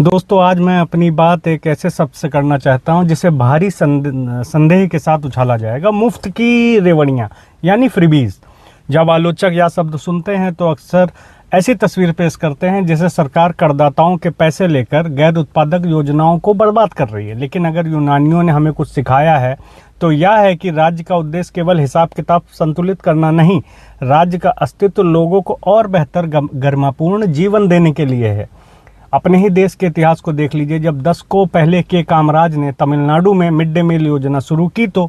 दोस्तों, आज मैं अपनी बात एक ऐसे शब्द से करना चाहता हूं जिसे भारी संदेह के साथ उछाला जाएगा। मुफ्त की रेवड़ियां यानी फ्रीबीज। जब आलोचक यह शब्द सुनते हैं तो अक्सर ऐसी तस्वीर पेश करते हैं जैसे सरकार करदाताओं के पैसे लेकर गैर उत्पादक योजनाओं को बर्बाद कर रही है। लेकिन अगर यूनानियों ने हमें कुछ सिखाया है तो यह है कि राज्य का उद्देश्य केवल हिसाब किताब संतुलित करना नहीं, राज्य का अस्तित्व लोगों को और बेहतर गरिमापूर्ण जीवन देने के लिए है। अपने ही देश के इतिहास को देख लीजिए। जब दशकों पहले के कामराज ने तमिलनाडु में मिड डे मील योजना शुरू की तो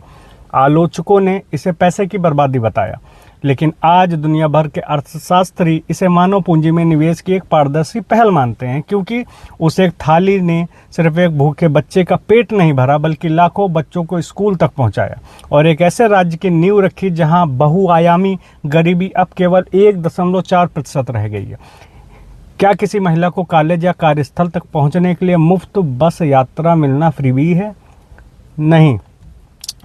आलोचकों ने इसे पैसे की बर्बादी बताया। लेकिन आज दुनिया भर के अर्थशास्त्री इसे मानव पूंजी में निवेश की एक पारदर्शी पहल मानते हैं, क्योंकि उस एक थाली ने सिर्फ एक भूखे बच्चे का पेट नहीं भरा बल्कि लाखों बच्चों को स्कूल तक पहुंचाया और एक ऐसे राज्य की नींव रखी जहां बहुआयामी गरीबी अब केवल 1.4% रह गई है। क्या किसी महिला को कॉलेज या कार्यस्थल तक पहुंचने के लिए मुफ्त बस यात्रा मिलना फ्रीबी है? नहीं,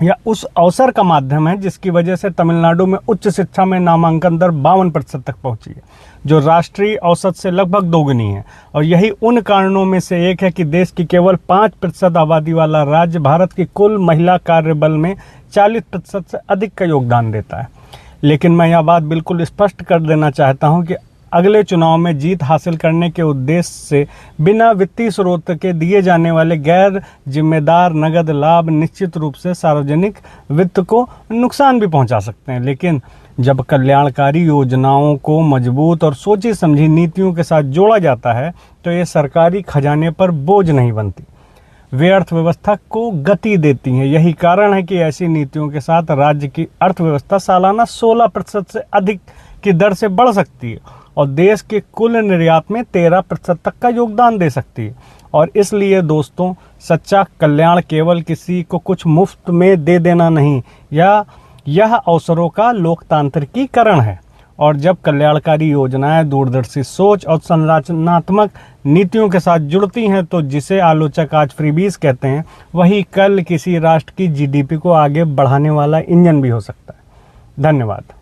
यह उस अवसर का माध्यम है जिसकी वजह से तमिलनाडु में उच्च शिक्षा में नामांकन दर 52% तक पहुंची है, जो राष्ट्रीय औसत से लगभग दोगुनी है। और यही उन कारणों में से एक है कि देश की केवल 5% आबादी वाला राज्य भारत की कुल महिला कार्यबल में 40% से अधिक का योगदान देता है। लेकिन मैं यह बात बिल्कुल स्पष्ट कर देना चाहता हूं कि अगले चुनाव में जीत हासिल करने के उद्देश्य से बिना वित्तीय स्रोत के दिए जाने वाले गैर जिम्मेदार नगद लाभ निश्चित रूप से सार्वजनिक वित्त को नुकसान भी पहुंचा सकते हैं। लेकिन जब कल्याणकारी योजनाओं को मजबूत और सोची समझी नीतियों के साथ जोड़ा जाता है तो ये सरकारी खजाने पर बोझ नहीं बनती, वे अर्थव्यवस्था को गति देती हैं। यही कारण है कि ऐसी नीतियों के साथ राज्य की अर्थव्यवस्था सालाना 16% से अधिक की दर से बढ़ सकती है और देश के कुल निर्यात में 13% तक का योगदान दे सकती है। और इसलिए दोस्तों, सच्चा कल्याण केवल किसी को कुछ मुफ्त में दे देना नहीं, यह अवसरों का लोकतांत्रिकीकरण है। और जब कल्याणकारी योजनाएं दूरदर्शी सोच और संरचनात्मक नीतियों के साथ जुड़ती हैं तो जिसे आलोचक आज फ्रीबीज कहते हैं, वही कल किसी राष्ट्र की जीडीपी को आगे बढ़ाने वाला इंजन भी हो सकता है। धन्यवाद।